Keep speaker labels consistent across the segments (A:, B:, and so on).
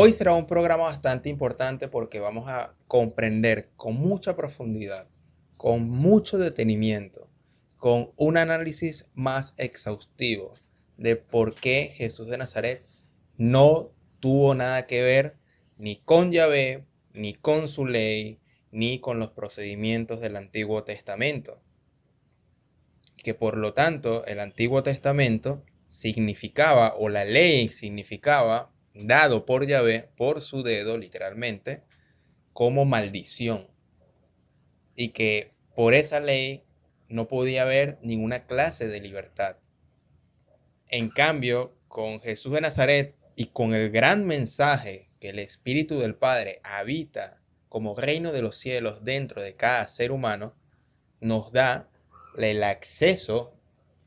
A: Hoy será un programa bastante importante porque vamos a comprender con mucha profundidad, con mucho detenimiento, con un análisis más exhaustivo de por qué Jesús de Nazaret no tuvo nada que ver ni con Yahvé, ni con su ley, ni con los procedimientos del Antiguo Testamento. Que por lo tanto el Antiguo Testamento significaba, o la ley significaba, dado por Yahvé, por su dedo literalmente, como maldición. Y que por esa ley no podía haber ninguna clase de libertad. En cambio, con Jesús de Nazaret y con el gran mensaje que el Espíritu del Padre habita como reino de los cielos dentro de cada ser humano, nos da el acceso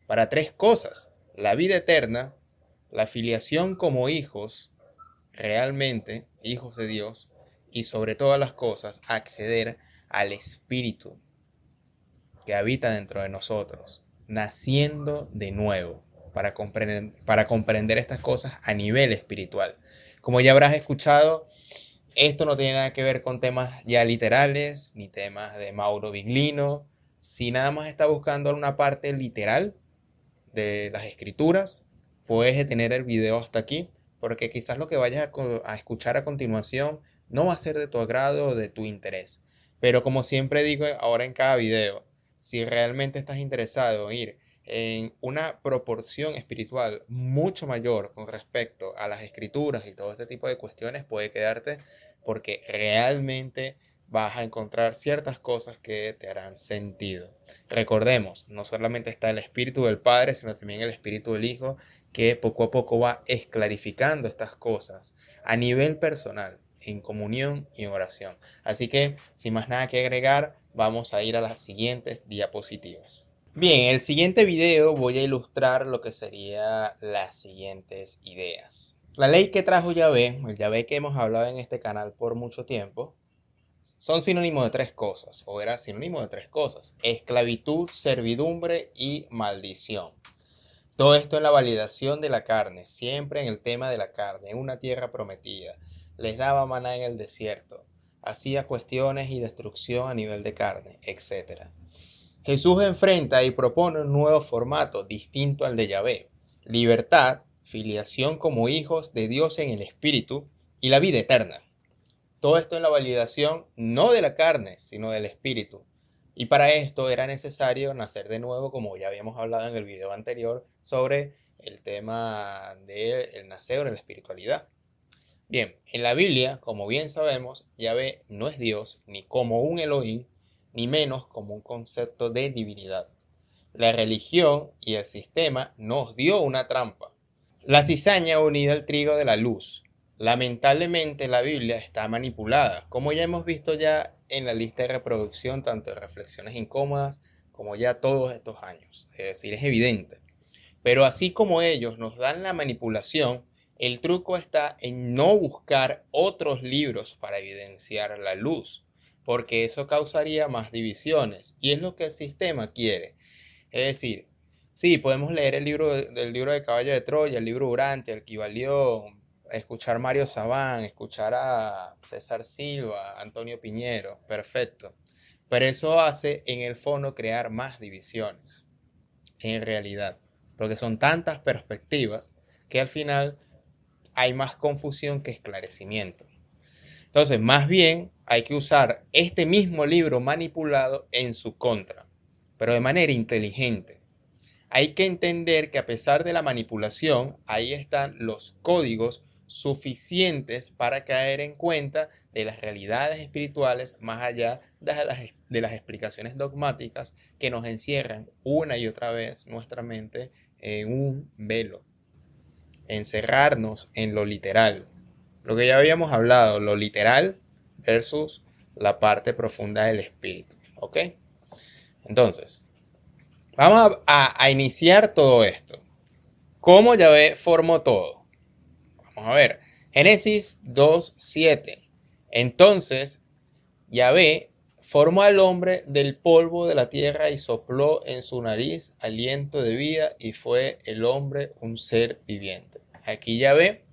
A: para tres cosas: la vida eterna, la filiación como hijos, realmente hijos de Dios, y sobre todas las cosas acceder al Espíritu que habita dentro de nosotros, naciendo de nuevo, para comprender estas cosas a nivel espiritual. Como ya habrás escuchado, esto no tiene nada que ver con temas ya literales, ni temas de Mauro Biglino. Si nada más está buscando una parte literal de las escrituras, puedes detener el video hasta aquí, porque quizás lo que vayas a escuchar a continuación no va a ser de tu agrado o de tu interés. Pero como siempre digo ahora en cada video, si realmente estás interesado en ir en una proporción espiritual mucho mayor con respecto a las escrituras y todo este tipo de cuestiones, puede quedarte, porque realmente vas a encontrar ciertas cosas que te harán sentido. Recordemos, no solamente está el Espíritu del Padre, sino también el Espíritu del Hijo, que poco a poco va esclarificando estas cosas a nivel personal, en comunión y en oración. Así que, sin más nada que agregar, vamos a ir a las siguientes diapositivas. Bien, en el siguiente video voy a ilustrar lo que serían las siguientes ideas. La ley que trajo Yahvé, el Yahvé que hemos hablado en este canal por mucho tiempo, son sinónimos de tres cosas, o era sinónimo de tres cosas: esclavitud, servidumbre y maldición. Todo esto en la validación de la carne, siempre en el tema de la carne, en una tierra prometida. Les daba maná en el desierto, hacía cuestiones y destrucción a nivel de carne, etc. Jesús enfrenta y propone un nuevo formato distinto al de Yahvé: libertad, filiación como hijos de Dios en el Espíritu y la vida eterna. Todo esto en la validación no de la carne, sino del Espíritu. Y para esto era necesario nacer de nuevo, como ya habíamos hablado en el video anterior sobre el tema del nacer en la espiritualidad. Bien, en la Biblia, como bien sabemos, Yahvé no es Dios ni como un Elohim, ni menos como un concepto de divinidad. La religión y el sistema nos dio una trampa: la cizaña unida al trigo de la luz. Lamentablemente la Biblia está manipulada, como ya hemos visto ya en la lista de reproducción, tanto de Reflexiones Incómodas como ya todos estos años. Es decir, es evidente. Pero así como ellos nos dan la manipulación, el truco está en no buscar otros libros para evidenciar la luz, porque eso causaría más divisiones, y es lo que el sistema quiere. Es decir, sí, podemos leer el libro del libro de Caballo de Troya, el libro Urantia, el Kybalión, escuchar Mario Sabán, escuchar a César Silva, Antonio Piñero, perfecto. Pero eso hace en el fondo crear más divisiones, en realidad, porque son tantas perspectivas que al final hay más confusión que esclarecimiento. Entonces, más bien hay que usar este mismo libro manipulado en su contra, pero de manera inteligente. Hay que entender que a pesar de la manipulación, ahí están los códigos suficientes para caer en cuenta de las realidades espirituales, más allá de las explicaciones dogmáticas que nos encierran una y otra vez nuestra mente en un velo, encerrarnos en lo literal. Lo que ya habíamos hablado, lo literal versus la parte profunda del espíritu. ¿Ok? Entonces, vamos a iniciar todo esto. ¿Cómo Yahvé formó todo? Vamos a ver. Génesis 2:7. Entonces, Yahvé formó al hombre del polvo de la tierra y sopló en su nariz aliento de vida, y fue el hombre un ser viviente. Aquí Yahvé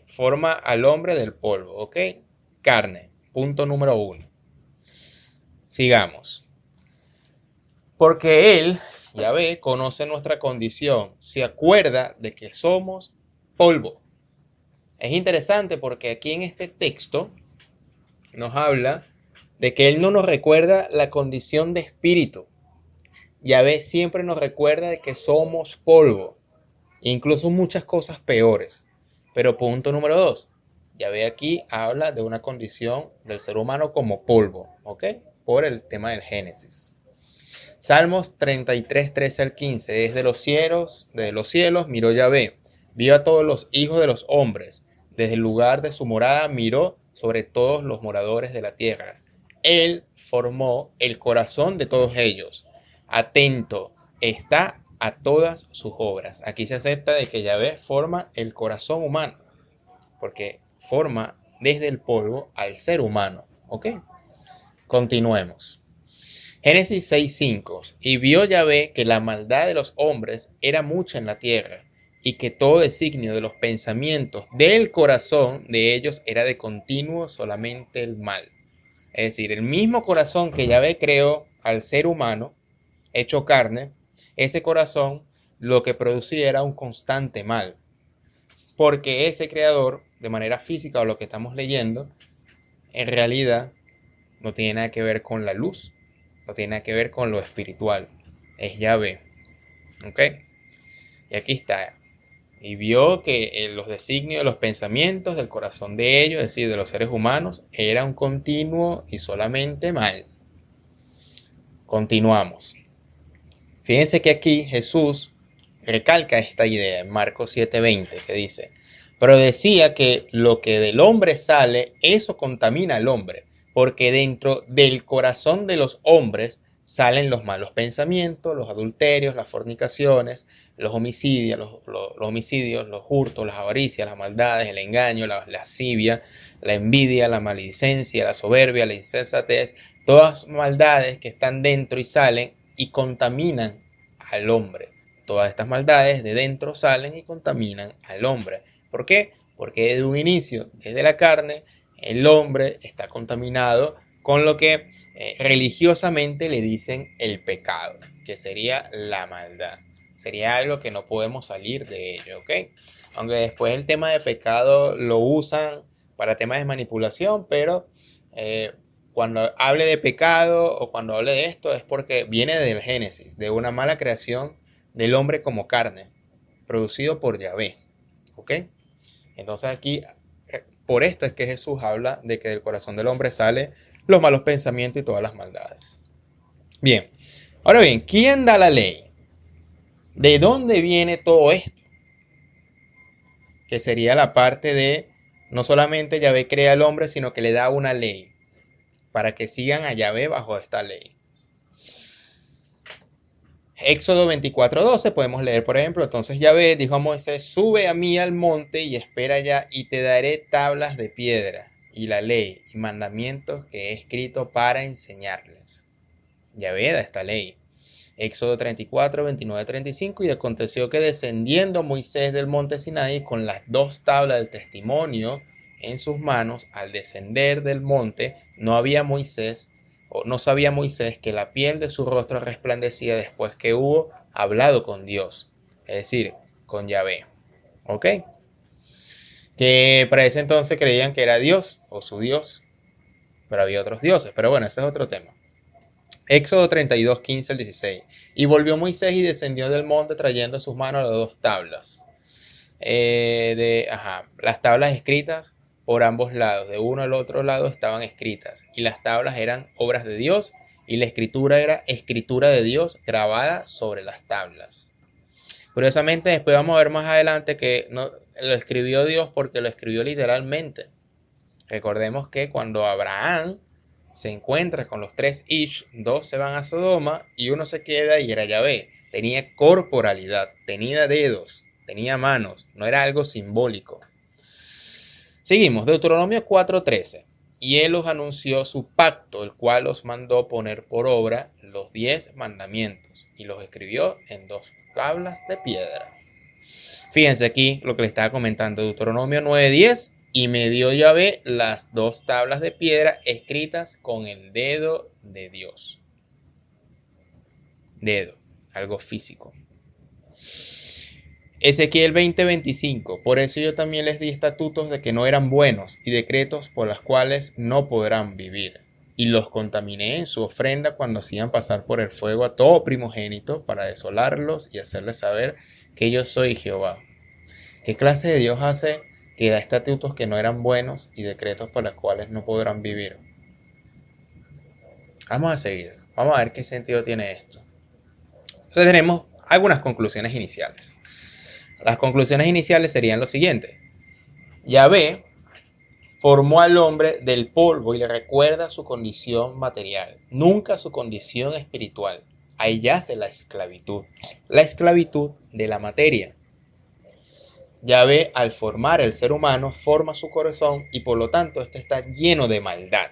A: Forma al hombre del polvo, ¿ok? Carne, punto número 1. Sigamos. Porque Él, Yahvé, conoce nuestra condición, se acuerda de que somos polvo. Es interesante porque aquí en este texto nos habla de que Él no nos recuerda la condición de espíritu. Yahvé siempre nos recuerda de que somos polvo, incluso muchas cosas peores. Pero punto número 2, Yahvé aquí habla de una condición del ser humano como polvo, ¿ok? Por el tema del Génesis. Salmos 33, 13 al 15. Desde los cielos miró Yahvé, vio a todos los hijos de los hombres. Desde el lugar de su morada miró sobre todos los moradores de la tierra. Él formó el corazón de todos ellos. Atento está a todas sus obras. Aquí se acepta de que Yahvé forma el corazón humano, porque forma desde el polvo al ser humano. ¿Ok? Continuemos. Génesis 6:5. Y vio Yahvé que la maldad de los hombres era mucha en la tierra, y que todo designio de los pensamientos del corazón de ellos era de continuo solamente el mal. Es decir, el mismo corazón que Yahvé creó al ser humano, hecho carne, ese corazón lo que producía era un constante mal. Porque ese creador, de manera física o lo que estamos leyendo, en realidad no tiene nada que ver con la luz, no tiene nada que ver con lo espiritual, es Yahvé. ¿Ok? Y aquí está. Y vio que los designios de los pensamientos del corazón de ellos, es decir, de los seres humanos, era un continuo y solamente mal. Continuamos. Fíjense que aquí Jesús recalca esta idea en Marcos 7:20, que dice: pero decía que lo que del hombre sale, eso contamina al hombre, porque dentro del corazón de los hombres salen los malos pensamientos, los adulterios, las fornicaciones, los homicidios, los hurtos, las avaricias, las maldades, el engaño, la lascivia, la envidia, la maledicencia, la soberbia, la insensatez, todas maldades que están dentro y salen y contaminan al hombre. Todas estas maldades de dentro salen y contaminan al hombre. ¿Por qué? Porque desde un inicio, desde la carne, el hombre está contaminado con lo que religiosamente le dicen el pecado, que sería la maldad. Sería algo que no podemos salir de ello, ¿ok? Aunque después el tema de pecado lo usan para temas de manipulación, pero cuando hable de pecado o cuando hable de esto es porque viene del Génesis, de una mala creación del hombre como carne, producido por Yahvé, ¿ok? Entonces aquí, por esto es que Jesús habla de que del corazón del hombre salen los malos pensamientos y todas las maldades. Bien, ahora bien, ¿quién da la ley? ¿De dónde viene todo esto? Que sería la parte de, no solamente Yahvé crea al hombre, sino que le da una ley, para que sigan a Yahvé bajo esta ley. Éxodo 24:12 podemos leer, por ejemplo, entonces Yahvé dijo a Moisés: sube a mí al monte y espera allá, y te daré tablas de piedra, y la ley y mandamientos que he escrito para enseñarles. Yahvé da esta ley. Éxodo 34, 29, 35. Y aconteció que descendiendo Moisés del monte Sinaí con las 2 tablas del testimonio en sus manos, al descender del monte, no sabía Moisés que la piel de su rostro resplandecía después que hubo hablado con Dios, es decir, con Yahvé. ¿Ok? Que para ese entonces creían que era Dios o su Dios, pero había otros dioses. Pero bueno, ese es otro tema. Éxodo 32, 15 al 16. Y volvió Moisés y descendió del monte trayendo en sus manos las 2 tablas. Las tablas escritas por ambos lados, de uno al otro lado estaban escritas. Y las tablas eran obras de Dios y la escritura era escritura de Dios grabada sobre las tablas. Curiosamente, después vamos a ver más adelante que no lo escribió Dios porque lo escribió literalmente. Recordemos que cuando Abraham se encuentra con los 3 Ish, 2 se van a Sodoma y uno se queda, y era Yahvé. Tenía corporalidad, tenía dedos, tenía manos, no era algo simbólico. Seguimos, Deuteronomio 4:13. Y él os anunció su pacto, el cual os mandó poner por obra los 10 mandamientos, y los escribió en 2 tablas de piedra. Fíjense aquí lo que le estaba comentando, Deuteronomio 9:10, y me dio Yahvé las 2 tablas de piedra escritas con el dedo de Dios. Dedo, algo físico. Ezequiel 20:25, por eso yo también les di estatutos de que no eran buenos y decretos por los cuales no podrán vivir. Y los contaminé en su ofrenda cuando hacían pasar por el fuego a todo primogénito para desolarlos y hacerles saber que yo soy Jehová. ¿Qué clase de Dios hace que da estatutos que no eran buenos y decretos por los cuales no podrán vivir? Vamos a seguir, vamos a ver qué sentido tiene esto. Entonces tenemos algunas conclusiones iniciales. Las conclusiones iniciales serían lo siguiente. Yahvé formó al hombre del polvo y le recuerda su condición material, nunca su condición espiritual. Ahí yace la esclavitud de la materia. Yahvé, al formar el ser humano, forma su corazón y por lo tanto este está lleno de maldad.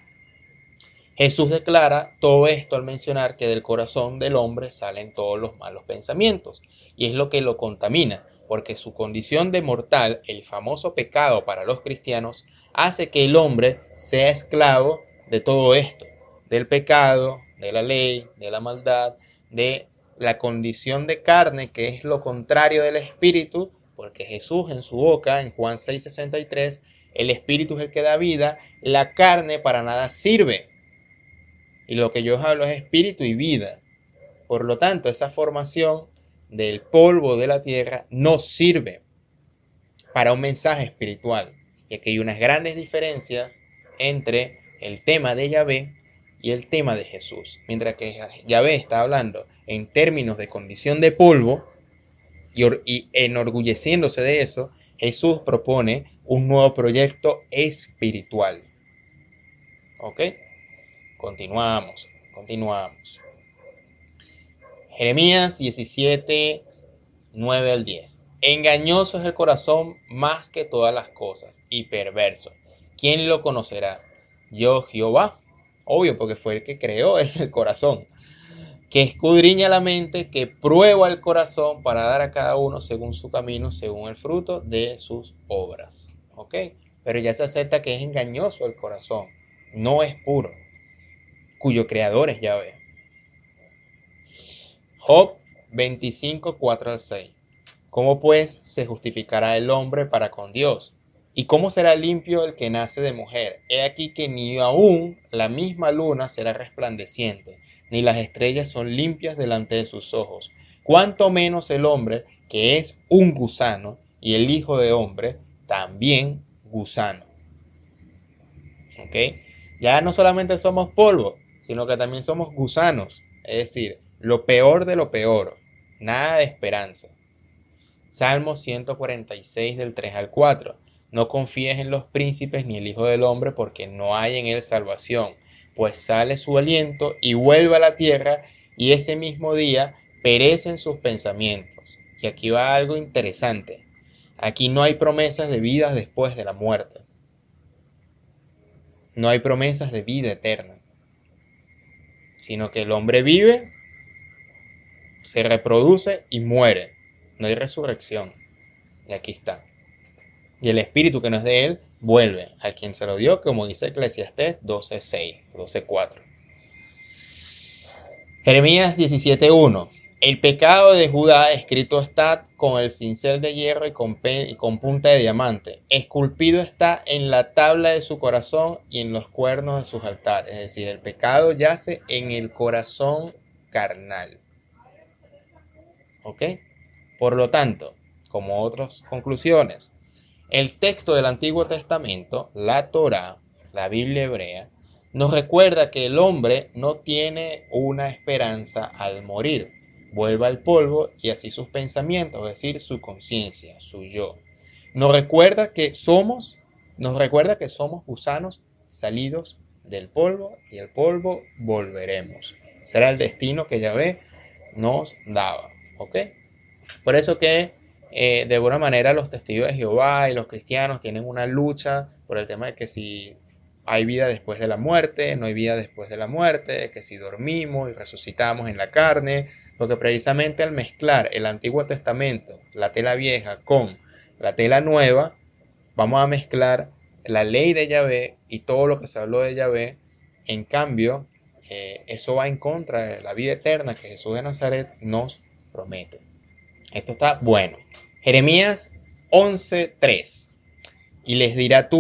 A: Jesús declara todo esto al mencionar que del corazón del hombre salen todos los malos pensamientos y es lo que lo contamina, porque su condición de mortal, el famoso pecado para los cristianos, hace que el hombre sea esclavo de todo esto, del pecado, de la ley, de la maldad, de la condición de carne, que es lo contrario del espíritu, porque Jesús en su boca, en Juan 6:63, el espíritu es el que da vida, la carne para nada sirve. Y lo que yo os hablo es espíritu y vida. Por lo tanto, esa formación del polvo de la tierra no sirve para un mensaje espiritual. Y aquí hay unas grandes diferencias entre el tema de Yahvé y el tema de Jesús. Mientras que Yahvé está hablando en términos de condición de polvo y enorgulleciéndose de eso, Jesús propone un nuevo proyecto espiritual. ¿Ok? Continuamos. Jeremías 17, 9 al 10. Engañoso es el corazón más que todas las cosas y perverso. ¿Quién lo conocerá? Yo, Jehová. Obvio, porque fue el que creó el corazón. Que escudriña la mente, que prueba el corazón para dar a cada uno según su camino, según el fruto de sus obras. ¿Ok? Pero ya se acepta que es engañoso el corazón. No es puro. Cuyo creador es Yahvé. Job 25, 4 al 6. ¿Cómo pues se justificará el hombre para con Dios? ¿Y cómo será limpio el que nace de mujer? He aquí que ni aún la misma luna será resplandeciente, ni las estrellas son limpias delante de sus ojos. Cuanto menos el hombre, que es un gusano, y el hijo de hombre, también gusano. ¿Ok? Ya no solamente somos polvo, sino que también somos gusanos, es decir, lo peor de lo peor, nada de esperanza. Salmo 146 del 3 al 4. No confíes en los príncipes ni el Hijo del Hombre, porque no hay en él salvación, pues sale su aliento y vuelve a la tierra, y ese mismo día perecen sus pensamientos. Y aquí va algo interesante. Aquí no hay promesas de vida después de la muerte. No hay promesas de vida eterna, sino que el hombre vive, se reproduce y muere. No hay resurrección. Y aquí está. Y el espíritu que no es de él vuelve al quien se lo dio, como dice Eclesiastés 12:6, 12:4. Jeremías 17:1. El pecado de Judá escrito está con el cincel de hierro y con punta de diamante. Esculpido está en la tabla de su corazón y en los cuernos de sus altares. Es decir, el pecado yace en el corazón carnal. ¿Ok? Por lo tanto, como otras conclusiones, el texto del Antiguo Testamento, la Torá, la Biblia hebrea, nos recuerda que el hombre no tiene una esperanza al morir. Vuelve al polvo y así sus pensamientos, es decir, su conciencia, su yo. Nos recuerda que somos gusanos salidos del polvo y el polvo volveremos. Será el destino que Yahvé nos daba. ¿Ok? Por eso que de alguna manera los testigos de Jehová y los cristianos tienen una lucha por el tema de que si hay vida después de la muerte, no hay vida después de la muerte, que si dormimos y resucitamos en la carne, porque precisamente al mezclar el Antiguo Testamento, la tela vieja con la tela nueva, vamos a mezclar la ley de Yahvé y todo lo que se habló de Yahvé. En cambio, eso va en contra de la vida eterna que Jesús de Nazaret nos promete. Esto está bueno. Jeremías 11:3. Y les dirás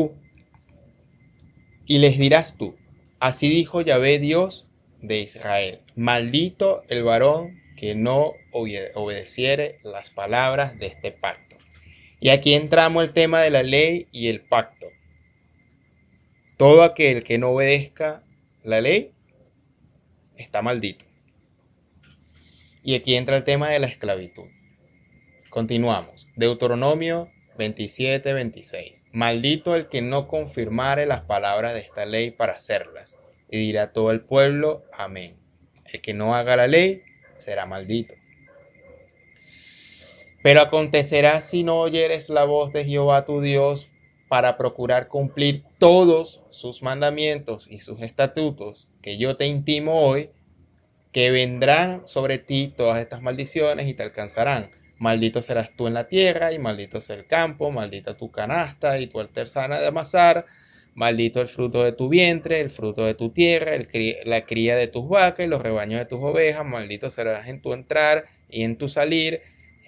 A: tú, así dijo Yahvé Dios de Israel, maldito el varón que no obedeciere las palabras de este pacto. Y aquí entramos el tema de la ley y el pacto. Todo aquel que no obedezca la ley está maldito. Y aquí entra el tema de la esclavitud. Continuamos. Deuteronomio 27:26. Maldito el que no confirmare las palabras de esta ley para hacerlas. Y dirá todo el pueblo, amén. El que no haga la ley será maldito. Pero acontecerá si no oyeres la voz de Jehová tu Dios para procurar cumplir todos sus mandamientos y sus estatutos que yo te intimo hoy, que vendrán sobre ti todas estas maldiciones y te alcanzarán. Maldito serás tú en la tierra y maldito sea el campo, maldita tu canasta y tu artesana de amasar, maldito el fruto de tu vientre, el fruto de tu tierra, la cría de tus vacas y los rebaños de tus ovejas, maldito serás en tu entrar y en tu salir.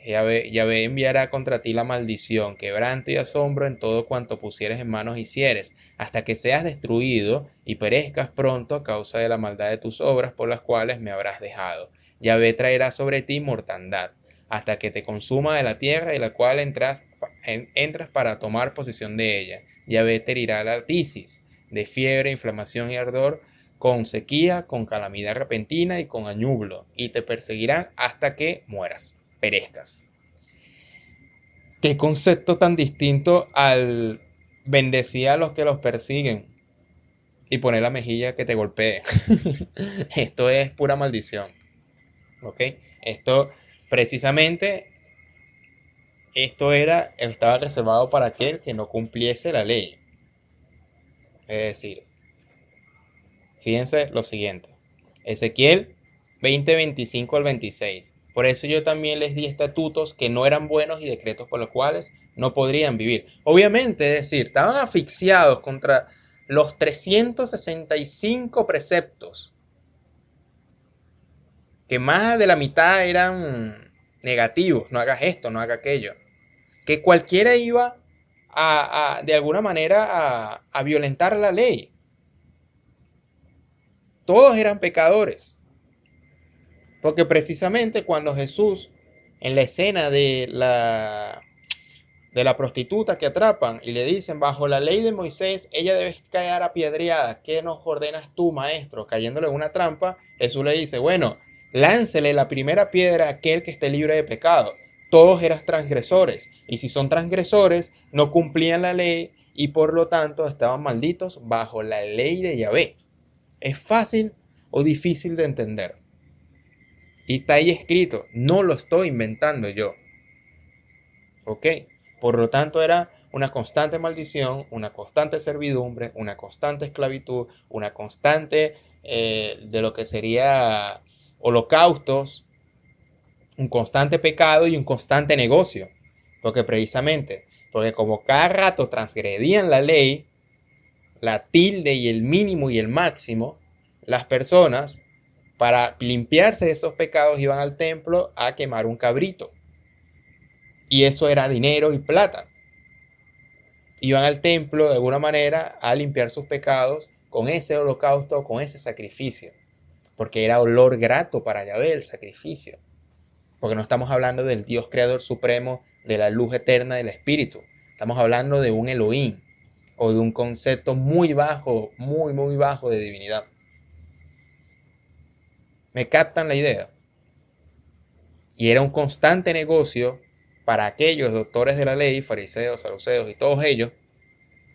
A: Yahvé enviará contra ti la maldición, quebranto y asombro en todo cuanto pusieres en manos hicieres, hasta que seas destruido y perezcas pronto a causa de la maldad de tus obras por las cuales me habrás dejado. Yahvé traerá sobre ti mortandad, hasta que te consuma de la tierra y la cual entras para tomar posesión de ella. Yahvé te herirá la tisis, de fiebre, inflamación y ardor, con sequía, con calamidad repentina y con añublo, y te perseguirán hasta que mueras, perezcas. Qué concepto tan distinto al bendecir a los que los persiguen y poner la mejilla que te golpee. Esto es pura maldición. ¿Ok? Esto precisamente, estaba reservado para aquel que no cumpliese la ley. Es decir, fíjense lo siguiente. Ezequiel 20:25 al 26. Por eso yo también les di estatutos que no eran buenos y decretos por los cuales no podrían vivir. Obviamente, es decir, estaban asfixiados contra los 365 preceptos, que más de la mitad eran negativos. No hagas esto, no hagas aquello. Que cualquiera iba de alguna manera a violentar la ley. Todos eran pecadores. Porque precisamente cuando Jesús, en la escena de la prostituta que atrapan y le dicen, bajo la ley de Moisés, ella debe caer apedreada. ¿Qué nos ordenas tú, maestro? Cayéndole en una trampa, Jesús le dice, bueno, láncele la primera piedra a aquel que esté libre de pecado. Todos eran transgresores. Y si son transgresores, no cumplían la ley y por lo tanto estaban malditos bajo la ley de Yahvé. ¿Es fácil o difícil de entender? Y está ahí escrito, no lo estoy inventando yo. ¿Ok? Por lo tanto era una constante maldición, una constante servidumbre, una constante esclavitud, una constante de lo que sería holocaustos, un constante pecado y un constante negocio. Porque como cada rato transgredían la ley, la tilde y el mínimo y el máximo, las personas, para limpiarse de esos pecados, iban al templo a quemar un cabrito. Y eso era dinero y plata. Iban al templo de alguna manera a limpiar sus pecados con ese holocausto, con ese sacrificio. Porque era olor grato para Yahvé el sacrificio. Porque no estamos hablando del Dios creador supremo, de la luz eterna del Espíritu. Estamos hablando de un Elohim o de un concepto muy bajo, muy, muy bajo de divinidad. ¿Me captan la idea? Y era un constante negocio para aquellos doctores de la ley, fariseos, saduceos y todos ellos,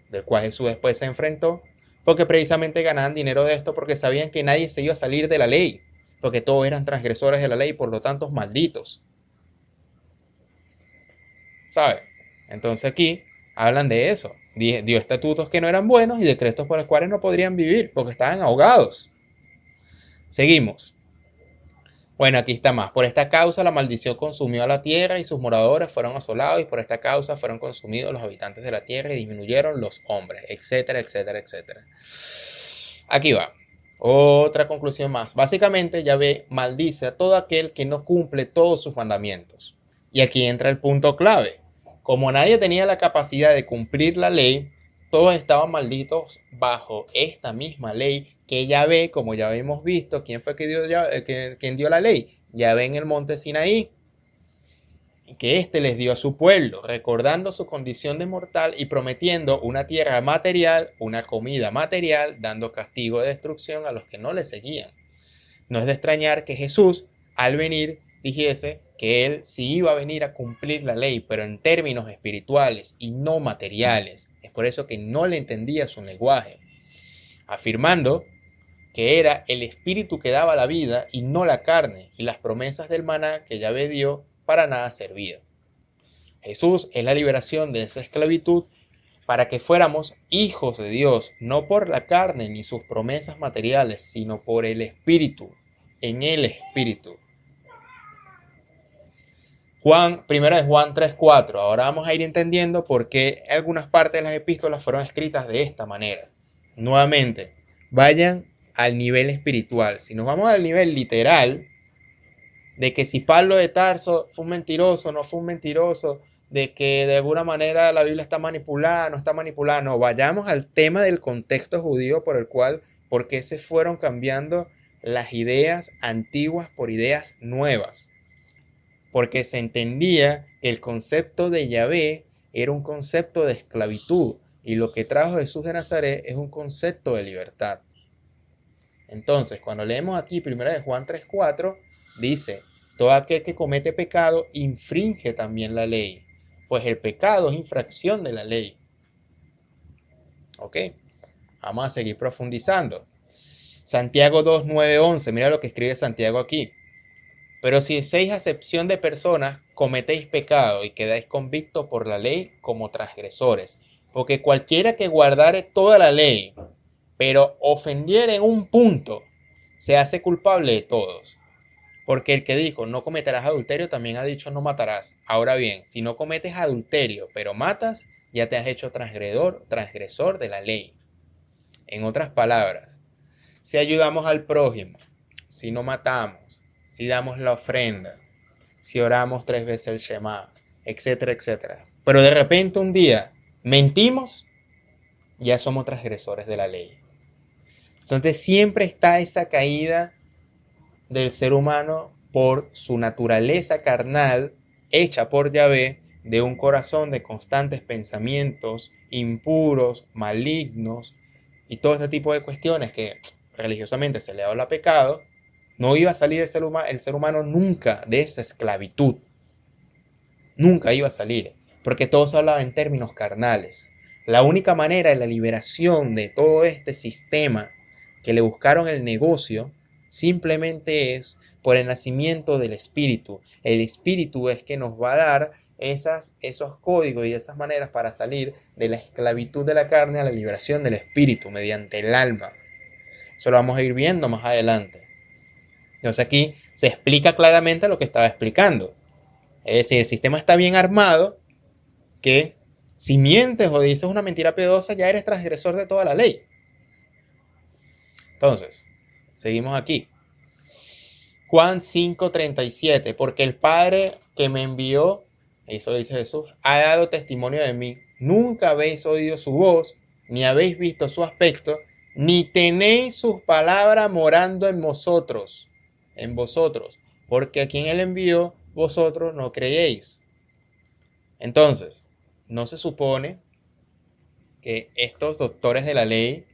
A: del cual Jesús después se enfrentó, porque precisamente ganaban dinero de esto porque sabían que nadie se iba a salir de la ley, porque todos eran transgresores de la ley, por lo tanto malditos. ¿Sabe? Entonces aquí hablan de eso. Dio estatutos que no eran buenos y decretos por los cuales no podrían vivir porque estaban ahogados. Seguimos. Bueno, aquí está más. Por esta causa la maldición consumió a la tierra y sus moradores fueron asolados, y por esta causa fueron consumidos los habitantes de la tierra y disminuyeron los hombres, etcétera, etcétera, etcétera. Aquí va. Otra conclusión más. Básicamente, Yahvé maldice a todo aquel que no cumple todos sus mandamientos. Y aquí entra el punto clave. Como nadie tenía la capacidad de cumplir la ley, todos estaban malditos bajo esta misma ley que Yahvé, como ya hemos visto, ¿quién fue que dio, quien dio la ley? Yahvé en el monte Sinaí, que éste les dio a su pueblo, recordando su condición de mortal y prometiendo una tierra material, una comida material, dando castigo de destrucción a los que no le seguían. No es de extrañar que Jesús, al venir, dijese que él sí iba a venir a cumplir la ley, pero en términos espirituales y no materiales. Es por eso que no le entendía su lenguaje, afirmando que era el espíritu que daba la vida y no la carne, y las promesas del maná que Yahvé dio para nada servían. Jesús es la liberación de esa esclavitud para que fuéramos hijos de Dios, no por la carne ni sus promesas materiales, sino por el espíritu, en el espíritu. Primera de Juan 3:4. Ahora vamos a ir entendiendo por qué algunas partes de las epístolas fueron escritas de esta manera. Nuevamente, vayan al nivel espiritual. Si nos vamos al nivel literal, de que si Pablo de Tarso fue un mentiroso, no fue un mentiroso, de que de alguna manera la Biblia está manipulada, no está manipulada, no, vayamos al tema del contexto judío por qué se fueron cambiando las ideas antiguas por ideas nuevas. Porque se entendía que el concepto de Yahvé era un concepto de esclavitud, y lo que trajo Jesús de Nazaret es un concepto de libertad. Entonces, cuando leemos aquí 1 de Juan 3:4, dice: todo aquel que comete pecado infringe también la ley, pues el pecado es infracción de la ley. Ok, vamos a seguir profundizando. Santiago 2:9-11, mira lo que escribe Santiago aquí. Pero si hacéis acepción de personas, cometéis pecado y quedáis convictos por la ley como transgresores. Porque cualquiera que guardare toda la ley, pero ofendiere en un punto, se hace culpable de todos. Porque el que dijo no cometerás adulterio también ha dicho no matarás. Ahora bien, si no cometes adulterio pero matas, ya te has hecho transgresor de la ley. En otras palabras, si ayudamos al prójimo, si no matamos, si damos la ofrenda, si oramos 3 veces el Shema, etcétera, etcétera, pero de repente un día mentimos, ya somos transgresores de la ley. Entonces siempre está esa caída del ser humano por su naturaleza carnal, hecha por Yahvé, de un corazón de constantes pensamientos impuros, malignos y todo este tipo de cuestiones que religiosamente se le habla pecado. No iba a salir el ser humano nunca de esa esclavitud. Nunca iba a salir, porque todo se hablaba en términos carnales. La única manera de la liberación de todo este sistema que le buscaron el negocio simplemente es por el nacimiento del Espíritu. El Espíritu es que nos va a dar esos códigos y esas maneras para salir de la esclavitud de la carne a la liberación del Espíritu mediante el alma. Eso lo vamos a ir viendo más adelante. Entonces aquí se explica claramente lo que estaba explicando. Es decir, el sistema está bien armado, que si mientes o dices una mentira piadosa, ya eres transgresor de toda la ley. Entonces, seguimos aquí. Juan 5:37, porque el Padre que me envió, eso dice Jesús, ha dado testimonio de mí. Nunca habéis oído su voz, ni habéis visto su aspecto, ni tenéis sus palabras morando en vosotros, porque a quien él envió, vosotros no creéis. Entonces, ¿no se supone que estos doctores de la ley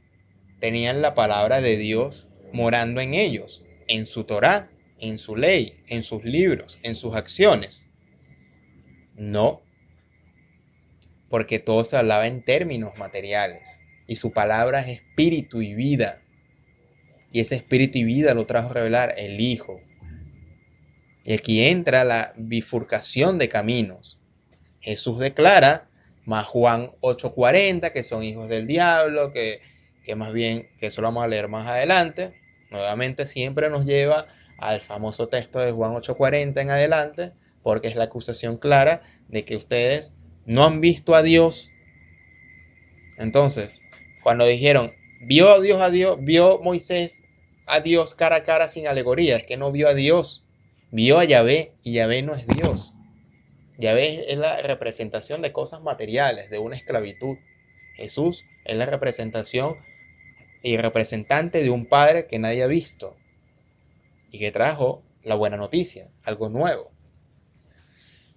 A: tenían la palabra de Dios morando en ellos, en su Torá, en su ley, en sus libros, en sus acciones? No, porque todo se hablaba en términos materiales, y su palabra es espíritu y vida, y ese espíritu y vida lo trajo a revelar el Hijo. Y aquí entra la bifurcación de caminos. Jesús declara, más Juan 8:40, que son hijos del diablo, que más bien, que eso lo vamos a leer más adelante. Nuevamente siempre nos lleva al famoso texto de Juan 8:40 en adelante, porque es la acusación clara de que ustedes no han visto a Dios. Entonces, cuando dijeron, vio Moisés a Dios cara a cara sin alegoría, es que no vio a Dios, vio a Yahvé, y Yahvé no es Dios. Yahvé es la representación de cosas materiales, de una esclavitud. Jesús es la representación y representante de un Padre que nadie ha visto y que trajo la buena noticia, algo nuevo.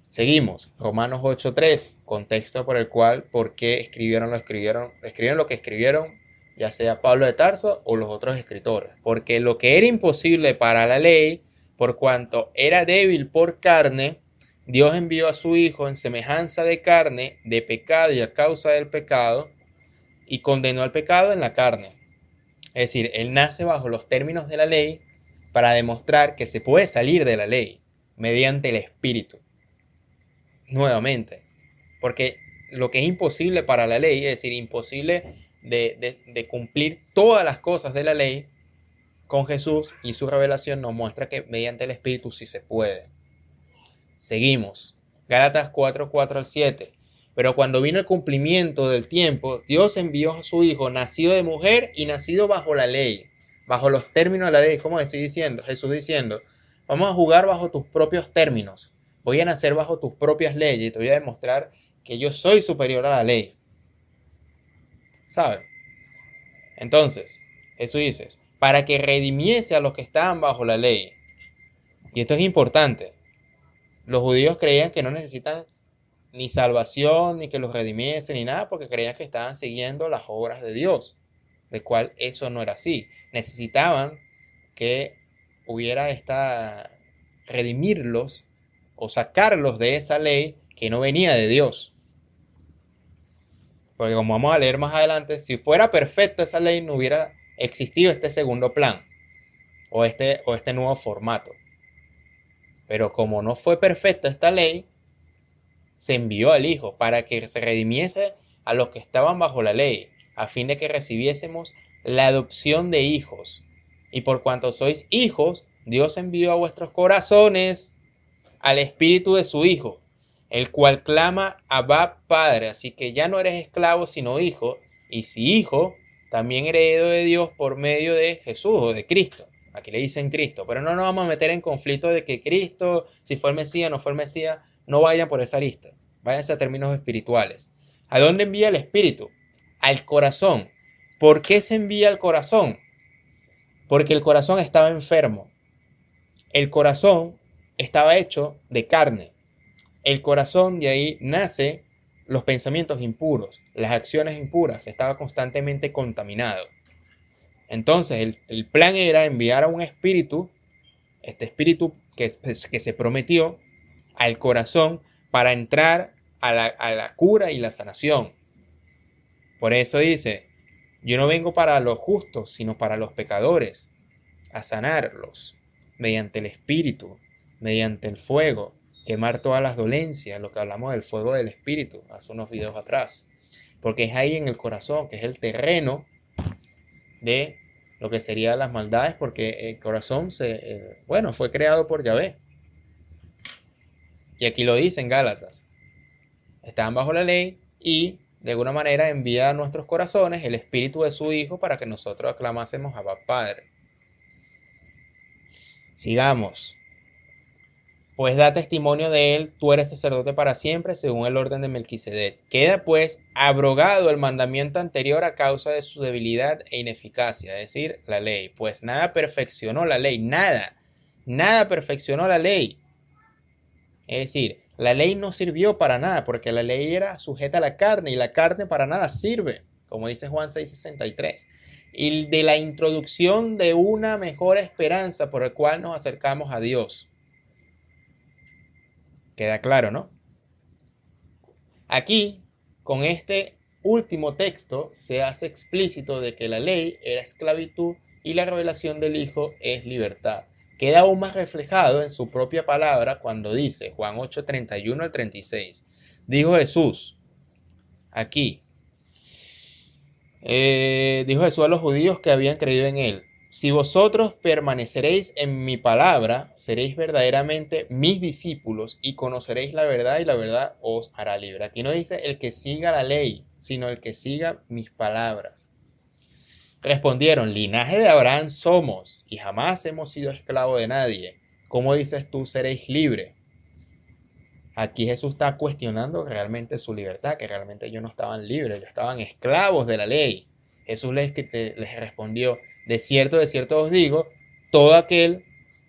A: Seguimos, Romanos 8:3, contexto por el cual, por qué escribieron lo que escribieron, ya sea Pablo de Tarso o los otros escritores. Porque lo que era imposible para la ley, por cuanto era débil por carne, Dios envió a su Hijo en semejanza de carne, de pecado y a causa del pecado, y condenó al pecado en la carne. Es decir, Él nace bajo los términos de la ley para demostrar que se puede salir de la ley mediante el Espíritu. Nuevamente, porque lo que es imposible para la ley, es decir, imposible de cumplir todas las cosas de la ley, con Jesús y su revelación nos muestra que mediante el Espíritu sí se puede. Seguimos, Gálatas 4:4-7. Pero cuando vino el cumplimiento del tiempo, Dios envió a su Hijo, nacido de mujer y nacido bajo la ley, bajo los términos de la ley. ¿Cómo estoy diciendo? Jesús diciendo, vamos a jugar bajo tus propios términos. Voy a nacer bajo tus propias leyes y te voy a demostrar que yo soy superior a la ley. ¿Saben? Entonces, Jesús dice, para que redimiese a los que estaban bajo la ley. Y esto es importante. Los judíos creían que no necesitan ni salvación, ni que los redimiese, ni nada, porque creían que estaban siguiendo las obras de Dios, de cual eso no era así. Necesitaban que hubiera redimirlos o sacarlos de esa ley que no venía de Dios. Porque como vamos a leer más adelante, si fuera perfecta esa ley no hubiera existido este segundo plan o este nuevo formato. Pero como no fue perfecta esta ley, se envió al Hijo para que se redimiese a los que estaban bajo la ley, a fin de que recibiésemos la adopción de hijos. Y por cuanto sois hijos, Dios envió a vuestros corazones al Espíritu de su Hijo, el cual clama Abba Padre. Así que ya no eres esclavo sino hijo, y si hijo, también heredero de Dios por medio de Jesús o de Cristo. Aquí le dicen Cristo, pero no nos vamos a meter en conflicto de que Cristo, si fue el Mesías, no fue el Mesías. No vayan por esa lista, váyanse a términos espirituales. ¿A dónde envía el Espíritu? Al corazón. ¿Por qué se envía al corazón? Porque el corazón estaba enfermo. El corazón estaba hecho de carne. El corazón, de ahí nace los pensamientos impuros, las acciones impuras, estaba constantemente contaminado. Entonces el plan era enviar a un espíritu, este espíritu que se prometió, al corazón para entrar a la cura y la sanación. Por eso dice, yo no vengo para los justos, sino para los pecadores, a sanarlos mediante el espíritu, mediante el fuego, quemar todas las dolencias, lo que hablamos del fuego del espíritu hace unos videos atrás, porque es ahí en el corazón, que es el terreno de lo que serían las maldades, porque el corazón fue creado por Yahvé. Y aquí lo dice en Gálatas. Estaban bajo la ley y de alguna manera envía a nuestros corazones el espíritu de su Hijo para que nosotros aclamásemos a Abba Padre. Sigamos. Pues da testimonio de él, tú eres sacerdote para siempre, según el orden de Melquisedec. Queda pues abrogado el mandamiento anterior a causa de su debilidad e ineficacia, es decir, la ley. Pues nada perfeccionó la ley, nada perfeccionó la ley. Es decir, la ley no sirvió para nada, porque la ley era sujeta a la carne, y la carne para nada sirve, como dice Juan 6:63. Y de la introducción de una mejor esperanza por la cual nos acercamos a Dios. Queda claro, ¿no? Aquí, con este último texto, se hace explícito de que la ley era esclavitud y la revelación del Hijo es libertad. Queda aún más reflejado en su propia palabra cuando dice, Juan 8:31-36, dijo Jesús, aquí, dijo Jesús a los judíos que habían creído en él, Si vosotros permaneceréis en mi palabra, seréis verdaderamente mis discípulos y conoceréis la verdad y la verdad os hará libre. Aquí no dice el que siga la ley, sino el que siga mis palabras. Respondieron, linaje de Abraham somos y jamás hemos sido esclavos de nadie. ¿Cómo dices tú seréis libres? Aquí Jesús está cuestionando realmente su libertad, que realmente ellos no estaban libres, ellos estaban esclavos de la ley. Jesús les respondió, de cierto os digo, todo aquel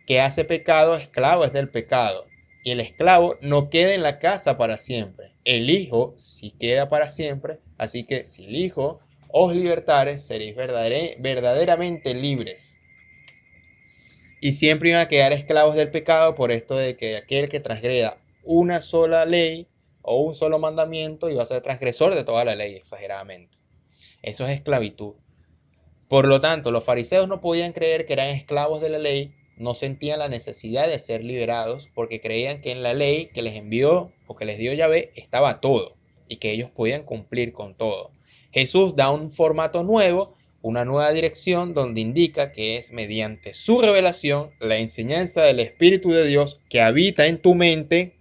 A: que hace pecado, esclavo es del pecado. Y el esclavo no queda en la casa para siempre. El Hijo sí queda para siempre. Así que si el Hijo os libertare, seréis verdaderamente libres. Y siempre iban a quedar esclavos del pecado por esto de que aquel que transgreda una sola ley o un solo mandamiento iba a ser transgresor de toda la ley exageradamente. Eso es esclavitud. Por lo tanto, los fariseos no podían creer que eran esclavos de la ley, no sentían la necesidad de ser liberados porque creían que en la ley que les envió o que les dio Yahvé estaba todo y que ellos podían cumplir con todo. Jesús da un formato nuevo, una nueva dirección donde indica que es mediante su revelación, la enseñanza del Espíritu de Dios que habita en tu mente,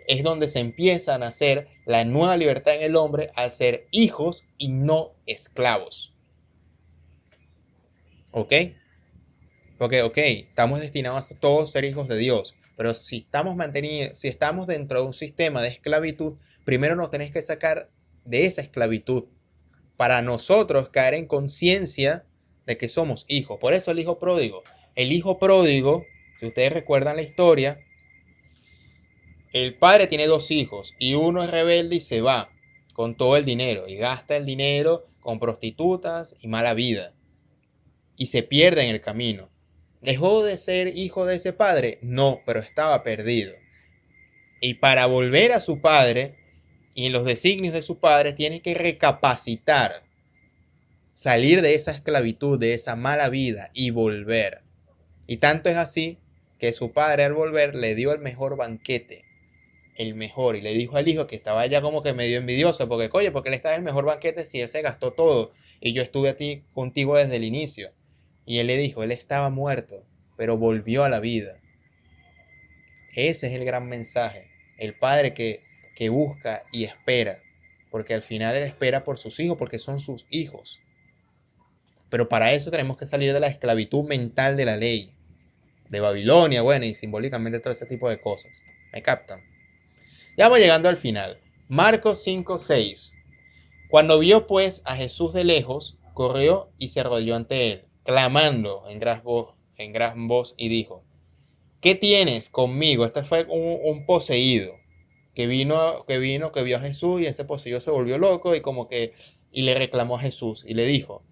A: es donde se empieza a nacer la nueva libertad en el hombre al ser hijos y no esclavos. ¿Ok? Porque, estamos destinados a todos ser hijos de Dios, pero si estamos dentro de un sistema de esclavitud, primero nos tenés que sacar de esa esclavitud para nosotros caer en conciencia de que somos hijos. Por eso el hijo pródigo, si ustedes recuerdan la historia, el padre tiene dos hijos y uno es rebelde y se va con todo el dinero y gasta el dinero con prostitutas y mala vida y se pierde en el camino. ¿Dejó de ser hijo de ese padre? No, pero estaba perdido. Y para volver a su padre y en los designios de su padre tiene que recapacitar, salir de esa esclavitud, de esa mala vida y volver. Y tanto es así que su padre al volver le dio el mejor banquete, el mejor, y le dijo al hijo que estaba ya como que medio envidioso, porque oye, porque él está en el mejor banquete si él se gastó todo y yo estuve contigo desde el inicio. Y él le dijo, él estaba muerto, pero volvió a la vida. Ese es el gran mensaje, el padre que busca y espera, porque al final él espera por sus hijos, porque son sus hijos. Pero para eso tenemos que salir de la esclavitud mental de la ley, de Babilonia, bueno, y simbólicamente todo ese tipo de cosas. ¿Me captan? Ya vamos llegando al final. Marcos 5:6. Cuando vio pues a Jesús de lejos, corrió y se arrodilló ante él, clamando en gran voz y dijo, ¿qué tienes conmigo? Este fue un poseído que vio a Jesús y ese poseído se volvió loco y le reclamó a Jesús y le dijo,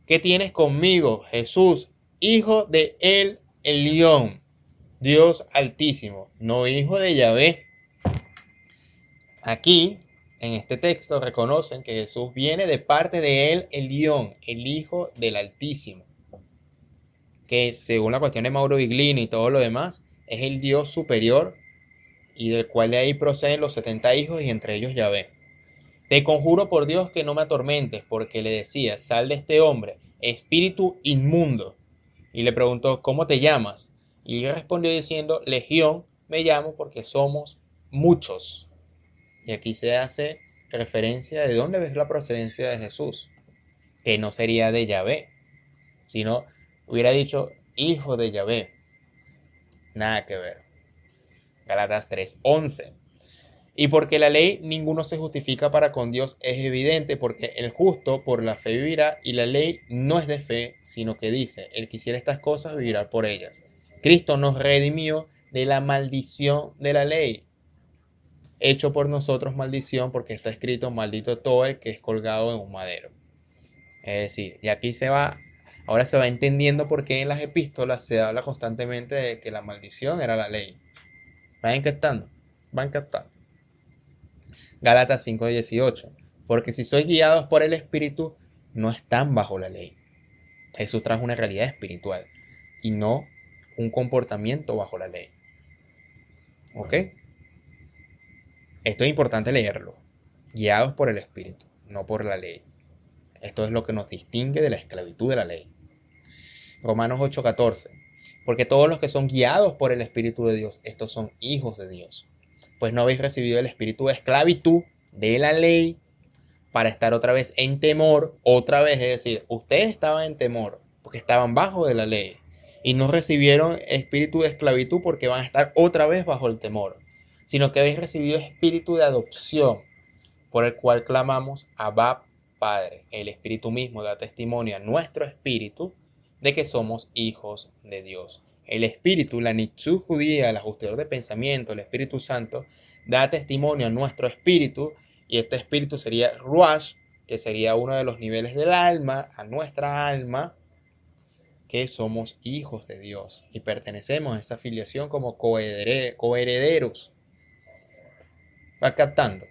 A: ¿qué tienes conmigo, Jesús, hijo de El Elyon, Dios altísimo, no hijo de Yahvé? Aquí, en este texto, reconocen que Jesús viene de parte de El Elyon, el hijo del Altísimo, que según la cuestión de Mauro Biglini y todo lo demás, es el Dios superior y del cual de ahí proceden los 70 hijos y entre ellos Yahvé. Te conjuro por Dios que no me atormentes, porque le decía, sal de este hombre, espíritu inmundo. Y le preguntó, ¿cómo te llamas? Y él respondió diciendo, Legión me llamo porque somos muchos. Y aquí se hace referencia de dónde ves la procedencia de Jesús, que no sería de Yahvé, sino hubiera dicho hijo de Yahvé. Nada que ver. Gálatas 3:11. Y porque la ley ninguno se justifica para con Dios es evidente, porque el justo por la fe vivirá, y la ley no es de fe, sino que dice, el que hiciera estas cosas vivirá por ellas. Cristo nos redimió de la maldición de la ley, hecho por nosotros maldición, porque está escrito, maldito todo el que es colgado en un madero. Es decir, y aquí ahora se va entendiendo por qué en las epístolas se habla constantemente de que la maldición era la ley. ¿Van captando? Gálatas 5:18. Porque si sois guiados por el Espíritu, no están bajo la ley. Jesús trajo una realidad espiritual y no un comportamiento bajo la ley. ¿Ok? Esto es importante leerlo. Guiados por el Espíritu, no por la ley. Esto es lo que nos distingue de la esclavitud de la ley. Romanos 8:14. Porque todos los que son guiados por el Espíritu de Dios, estos son hijos de Dios. Pues no habéis recibido el espíritu de esclavitud de la ley para estar otra vez en temor, otra vez, es decir, ustedes estaban en temor porque estaban bajo de la ley y no recibieron espíritu de esclavitud porque van a estar otra vez bajo el temor, sino que habéis recibido espíritu de adopción por el cual clamamos Abba Padre. El Espíritu mismo da testimonio a nuestro espíritu de que somos hijos de Dios. El Espíritu, la Nitzú judía, el ajustador de pensamiento, el Espíritu Santo, da testimonio a nuestro espíritu, y este espíritu sería Ruach, que sería uno de los niveles del alma, a nuestra alma, que somos hijos de Dios y pertenecemos a esa filiación como coherederos. ¿Va captando?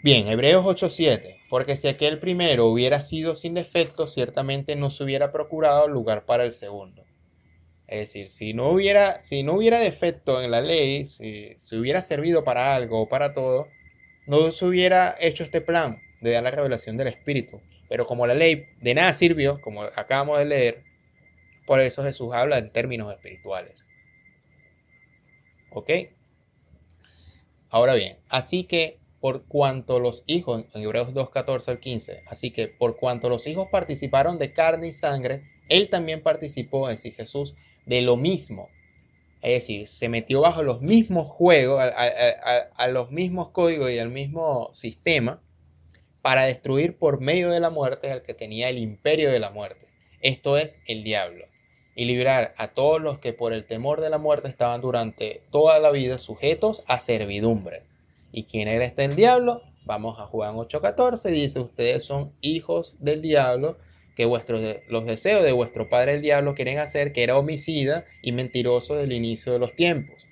A: Bien, Hebreos 8:7. Porque si aquel primero hubiera sido sin defecto, ciertamente no se hubiera procurado lugar para el segundo. Es decir, si no hubiera defecto en la ley, si hubiera servido para algo o para todo, no se hubiera hecho este plan de dar la revelación del Espíritu. Pero como la ley de nada sirvió, como acabamos de leer, por eso Jesús habla en términos espirituales. ¿Ok? Ahora bien, así que por cuanto los hijos, en Hebreos 2:14 al 15, así que por cuanto los hijos participaron de carne y sangre, él también participó, es decir, Jesús, de lo mismo. Es decir, se metió bajo los mismos juegos, a los mismos códigos y al mismo sistema para destruir por medio de la muerte al que tenía el imperio de la muerte. Esto es el diablo. Y librar a todos los que por el temor de la muerte estaban durante toda la vida sujetos a servidumbre. ¿Y quién era el diablo? Vamos a Juan 8:14, dice, ustedes son hijos del diablo, que los deseos de vuestro padre el diablo quieren hacer, que era homicida y mentiroso del inicio de los tiempos.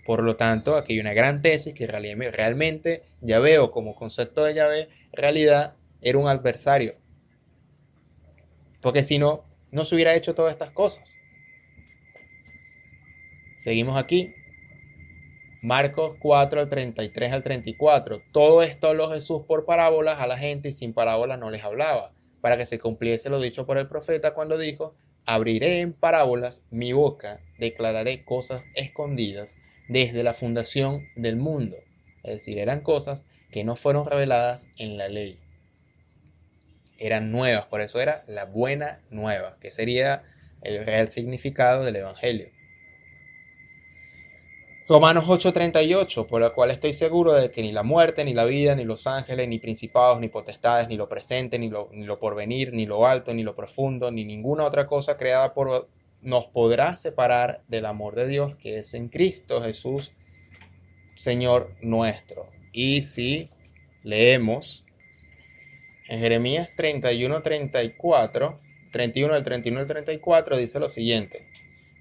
A: Por lo tanto, aquí hay una gran tesis que realmente Yahvé, o como concepto de Yahvé, en realidad era un adversario. Porque si no, no se hubiera hecho todas estas cosas. Seguimos aquí. Marcos 4, al 33 al 34. Todo esto habló Jesús por parábolas a la gente y sin parábolas no les hablaba, para que se cumpliese lo dicho por el profeta cuando dijo, abriré en parábolas mi boca, declararé cosas escondidas desde la fundación del mundo. Es decir, eran cosas que no fueron reveladas en la ley. Eran nuevas, por eso era la buena nueva, que sería el real significado del evangelio. Romanos 8:38, por la cual estoy seguro de que ni la muerte, ni la vida, ni los ángeles, ni principados, ni potestades, ni lo presente, ni lo porvenir, ni lo alto, ni lo profundo, ni ninguna otra cosa creada nos podrá separar del amor de Dios que es en Cristo Jesús, Señor nuestro. Y si leemos en Jeremías 31:34, 31 al 31 al 34, dice lo siguiente.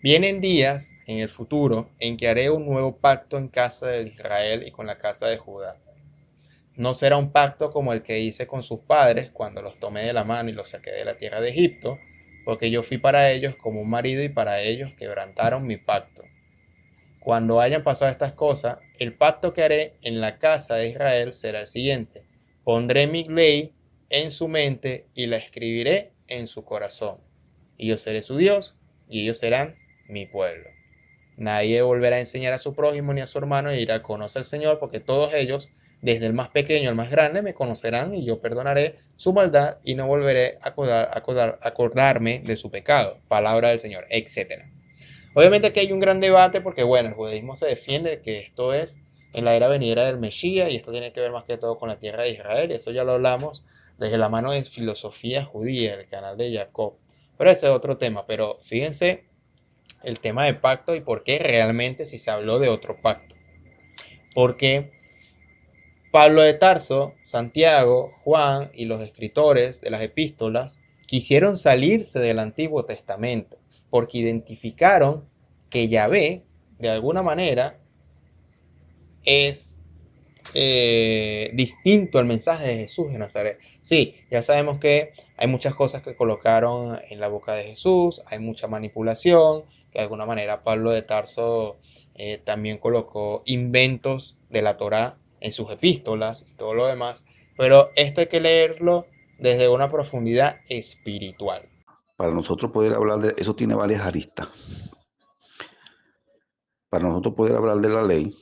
A: Vienen días en el futuro en que haré un nuevo pacto en casa de Israel y con la casa de Judá. No será un pacto como el que hice con sus padres cuando los tomé de la mano y los saqué de la tierra de Egipto, porque yo fui para ellos como un marido y para ellos quebrantaron mi pacto. Cuando hayan pasado estas cosas, el pacto que haré en la casa de Israel será el siguiente. Pondré mi ley en su mente y la escribiré en su corazón. Y yo seré su Dios y ellos serán mi pueblo. Nadie volverá a enseñar a su prójimo ni a su hermano y dirá, conoce al Señor, porque todos ellos, desde el más pequeño al más grande, me conocerán y yo perdonaré su maldad y no volveré a acordarme de su pecado. Palabra del Señor, etc. Obviamente aquí hay un gran debate porque, bueno, el judaísmo se defiende de que esto es en la era venidera del Mesías y esto tiene que ver más que todo con la tierra de Israel, y eso ya lo hablamos desde la mano de filosofía judía, el canal de Jacob. Pero ese es otro tema, pero fíjense el tema de pacto y por qué realmente si se habló de otro pacto. Porque Pablo de Tarso, Santiago, Juan y los escritores de las epístolas quisieron salirse del Antiguo Testamento porque identificaron que Yahvé, de alguna manera, es distinto al mensaje de Jesús de Nazaret. Sí, ya sabemos que hay muchas cosas que colocaron en la boca de Jesús, hay mucha manipulación, que de alguna manera Pablo de Tarso también colocó inventos de la Torá en sus epístolas y todo lo demás, pero esto hay que leerlo desde una profundidad espiritual.
B: Para nosotros poder hablar de eso tiene varias aristas. Para nosotros poder hablar de la ley,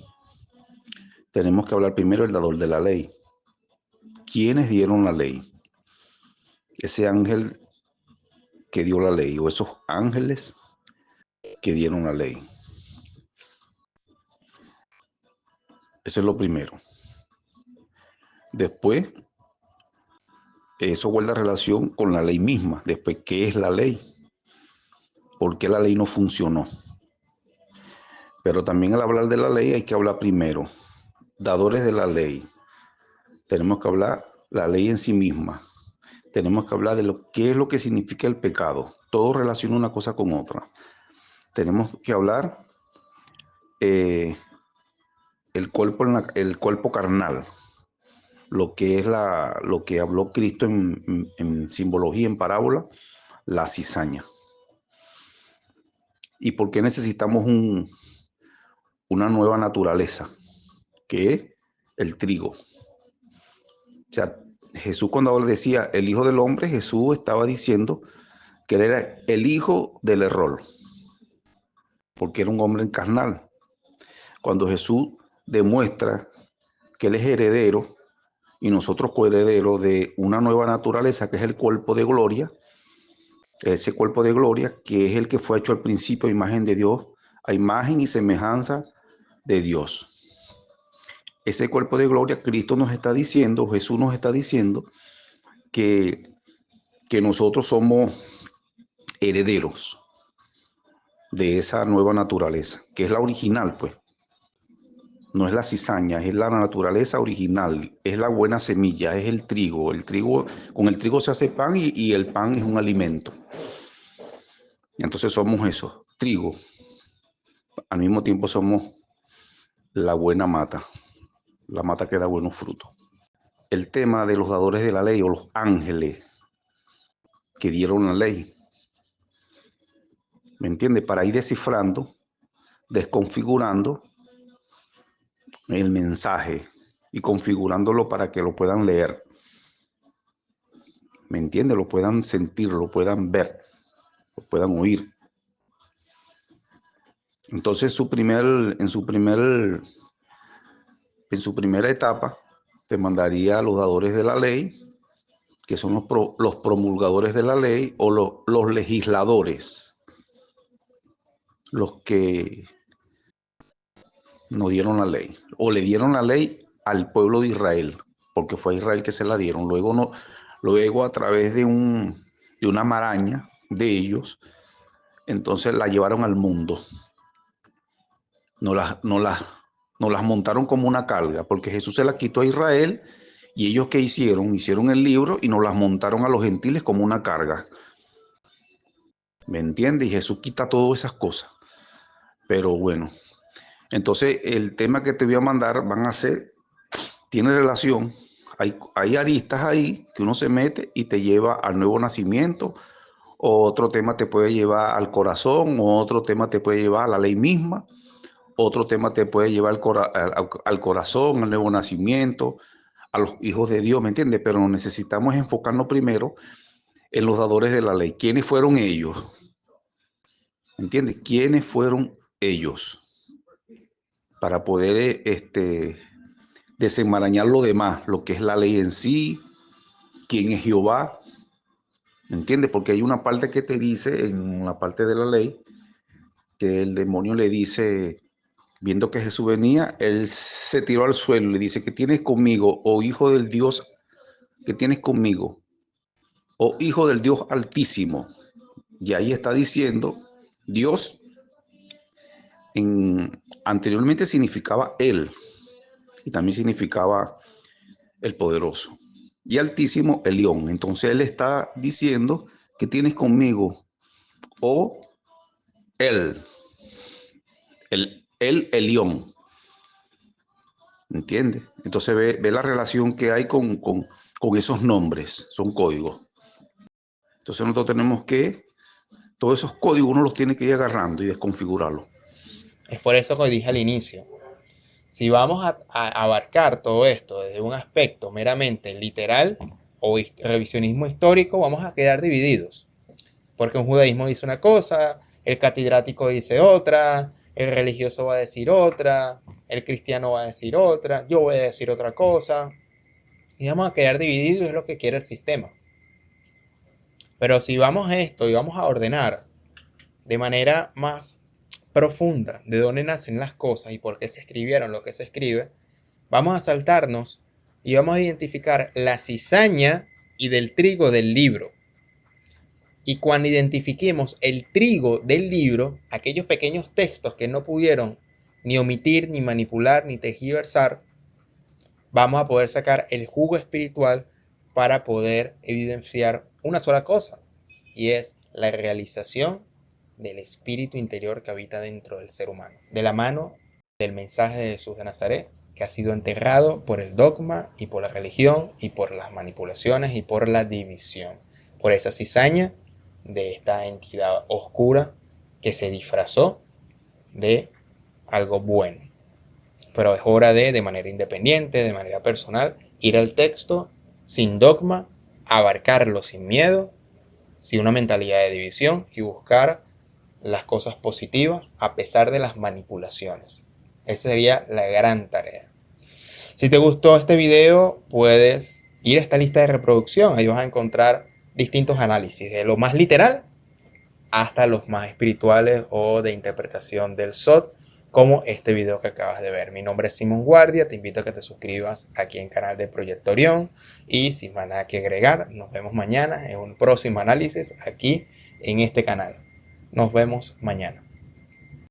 B: tenemos que hablar primero del dador de la ley. ¿Quiénes dieron la ley? Ese ángel que dio la ley o esos ángeles que dieron la ley. Eso es lo primero. Después, eso guarda relación con la ley misma. Después, ¿qué es la ley? ¿Por qué la ley no funcionó? Pero también al hablar de la ley hay que hablar primero. Dadores de la ley. Tenemos que hablar la ley en sí misma. Tenemos que hablar de qué es lo que significa el pecado. Todo relaciona una cosa con otra. Tenemos que hablar el cuerpo carnal, lo que es lo que habló Cristo en simbología, en parábola, la cizaña. ¿Y por qué necesitamos una nueva naturaleza? Que es el trigo. O sea, Jesús cuando decía el Hijo del Hombre, Jesús estaba diciendo que él era el hijo del error, porque era un hombre carnal. Cuando Jesús demuestra que él es heredero y nosotros coherederos de una nueva naturaleza que es el cuerpo de gloria, ese cuerpo de gloria que es el que fue hecho al principio a imagen de Dios, a imagen y semejanza de Dios. Ese cuerpo de gloria, Cristo nos está diciendo, Jesús nos está diciendo que nosotros somos herederos de esa nueva naturaleza, que es la original, pues. No es la cizaña, es la naturaleza original, es la buena semilla, es el trigo. El trigo, con el trigo se hace pan y el pan es un alimento. Entonces somos eso, trigo. Al mismo tiempo somos la buena mata, la mata que da buenos frutos. El tema de los dadores de la ley o los ángeles que dieron la ley, ¿me entiendes? Para ir descifrando, desconfigurando el mensaje y configurándolo para que lo puedan leer. ¿Me entiendes? Lo puedan sentir, lo puedan ver, lo puedan oír. Entonces en su primera etapa te mandaría a los dadores de la ley, que son los promulgadores de la ley o los legisladores, los que no dieron la ley o le dieron la ley al pueblo de Israel, porque fue a Israel que se la dieron. Luego a través de una maraña de ellos, entonces la llevaron al mundo. No las montaron como una carga, porque Jesús se las quitó a Israel y ellos ¿qué hicieron? Hicieron el libro y nos las montaron a los gentiles como una carga. ¿Me entiendes? Y Jesús quita todas esas cosas. Pero bueno, entonces el tema que te voy a mandar tiene relación. Hay aristas ahí que uno se mete y te lleva al nuevo nacimiento. O otro tema te puede llevar al corazón, o otro tema te puede llevar a la ley misma. Otro tema te puede llevar al corazón, al nuevo nacimiento, a los hijos de Dios, ¿me entiendes? Pero necesitamos enfocarnos primero en los dadores de la ley. ¿Quiénes fueron ellos? ¿Me entiendes? ¿Quiénes fueron ellos? Para poder desenmarañar lo demás, lo que es la ley en sí, quién es Jehová, ¿me entiendes? Porque hay una parte que te dice, en la parte de la ley, que el demonio le dice, viendo que Jesús venía, él se tiró al suelo y le dice, ¿qué tienes conmigo, oh hijo del Dios, que tienes conmigo, oh hijo del Dios altísimo? Y ahí está diciendo, Dios anteriormente significaba él, y también significaba el poderoso. Y altísimo, el león. Entonces él está diciendo, ¿qué tienes conmigo, oh él, el león? ¿Entiendes? Entonces ve la relación que hay con esos nombres, son códigos. Entonces nosotros tenemos todos esos códigos uno los tiene que ir agarrando y desconfigurarlos.
A: Es por eso que dije al inicio, si vamos a abarcar todo esto desde un aspecto meramente literal o revisionismo histórico, vamos a quedar divididos. Porque un judaísmo dice una cosa, el catedrático dice otra, el religioso va a decir otra, el cristiano va a decir otra, yo voy a decir otra cosa. Y vamos a quedar divididos, es lo que quiere el sistema. Pero si vamos a esto y vamos a ordenar de manera más profunda de dónde nacen las cosas y por qué se escribieron lo que se escribe, vamos a saltarnos y vamos a identificar la cizaña y del trigo del libro. Y cuando identifiquemos el trigo del libro, aquellos pequeños textos que no pudieron ni omitir, ni manipular, ni tergiversar, vamos a poder sacar el jugo espiritual para poder evidenciar una sola cosa, y es la realización del espíritu interior que habita dentro del ser humano, de la mano del mensaje de Jesús de Nazaret, que ha sido enterrado por el dogma y por la religión y por las manipulaciones y por la división, por esa cizaña de esta entidad oscura que se disfrazó de algo bueno. Pero es hora de manera independiente, de manera personal, ir al texto sin dogma, abarcarlo sin miedo, sin una mentalidad de división y buscar las cosas positivas a pesar de las manipulaciones. Esa sería la gran tarea. Si te gustó este video, puedes ir a esta lista de reproducción. Ahí vas a encontrar distintos análisis, de lo más literal hasta los más espirituales o de interpretación del SOT, como este video que acabas de ver. Mi nombre es Simón Guardia, te invito a que te suscribas aquí en el canal de Proyecto Orión y sin más nada que agregar, nos vemos mañana en un próximo análisis aquí en este canal. Nos vemos mañana.